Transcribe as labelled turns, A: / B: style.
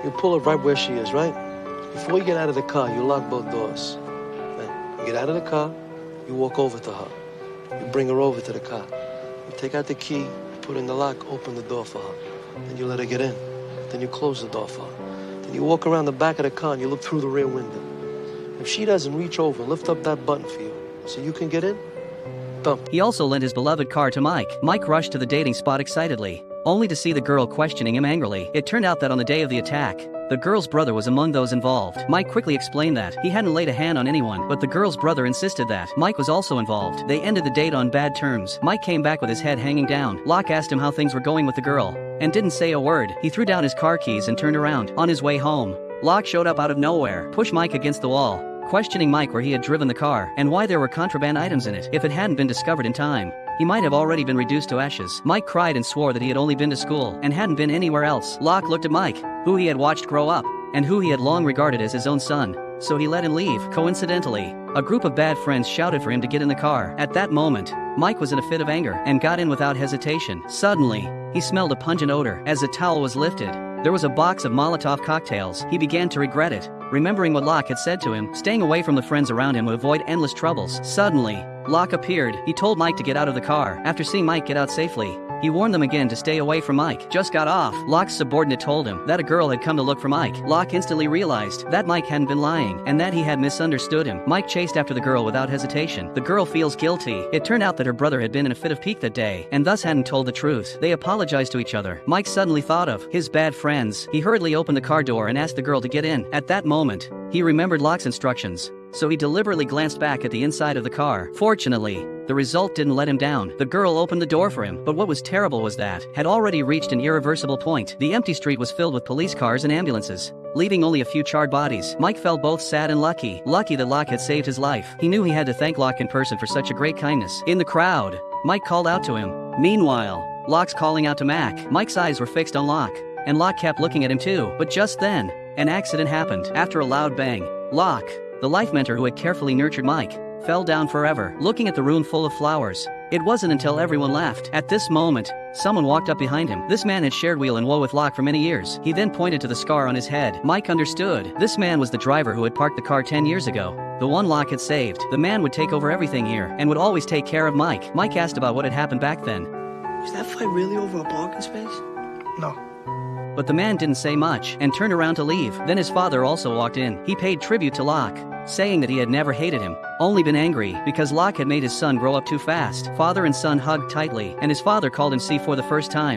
A: You pull her right where she is, right? Before you get out of the car, you lock both doors. Then you get out of the car, you walk over to her. You bring her over to the car. You take out the key, put in the lock, open the door for her. Then you let her get in. Then you close the door for her. Then you walk around the back of the car and you look through the rear window. If she doesn't reach over, lift up that button for you so you can get in, dump.
B: He also lent his beloved car to Mike. Mike rushed to the dating spot excitedly, only to see the girl questioning him angrily. It turned out that on the day of the attack, the girl's brother was among those involved. Mike quickly explained that he hadn't laid a hand on anyone, but the girl's brother insisted that Mike was also involved. They ended the date on bad terms. Mike came back with his head hanging down. Locke asked him how things were going with the girl, and didn't say a word. He threw down his car keys and turned around. On his way home, Locke showed up out of nowhere, pushed Mike against the wall, questioning Mike where he had driven the car and why there were contraband items in it. If it hadn't been discovered in time, he might have already been reduced to ashes. Mike cried and swore that he had only been to school and hadn't been anywhere else. Locke looked at Mike, who he had watched grow up, and who he had long regarded as his own son, so he let him leave. Coincidentally, a group of bad friends shouted for him to get in the car. At that moment, Mike was in a fit of anger and got in without hesitation. Suddenly, he smelled a pungent odor. As the towel was lifted, there was a box of Molotov cocktails. He began to regret it, remembering what Locke had said to him. Staying away from the friends around him would avoid endless troubles. Suddenly, Locke appeared. He told Mike to get out of the car. After seeing Mike get out safely, he warned them again to stay away from Mike. Just got off. Locke's subordinate told him that a girl had come to look for Mike. Locke instantly realized that Mike hadn't been lying and that he had misunderstood him. Mike chased after the girl without hesitation. The girl feels guilty. It turned out that her brother had been in a fit of pique that day and thus hadn't told the truth. They apologized to each other. Mike suddenly thought of his bad friends. He hurriedly opened the car door and asked the girl to get in. At that moment, he remembered Locke's instructions, so he deliberately glanced back at the inside of the car. Fortunately, the result didn't let him down. The girl opened the door for him, but what was terrible was that had already reached an irreversible point. The empty street was filled with police cars and ambulances, leaving only a few charred bodies. Mike felt both sad and lucky. Lucky that Locke had saved his life. He knew he had to thank Locke in person for such a great kindness. In the crowd, Mike called out to him. Meanwhile, Locke's calling out to Mac. Mike's eyes were fixed on Locke, and Locke kept looking at him too. But just then, an accident happened. After a loud bang, Locke, the life mentor who had carefully nurtured Mike, fell down forever. Looking at the room full of flowers, it wasn't until everyone laughed. At this moment, someone walked up behind him. This man had shared wheel and woe with Locke for many years. He then pointed to the scar on his head. Mike understood. This man was the driver who had parked the car 10 years ago, the one Locke had saved. The man would take over everything here and would always take care of Mike. Mike asked about what had happened back then.
C: Was that fight really over a parking space?
A: No.
B: But the man didn't say much and turned around to leave. Then his father also walked in. He paid tribute to Locke, saying that he had never hated him, only been angry because Locke had made his son grow up too fast. Father and son hugged tightly, and his father called him C for the first time.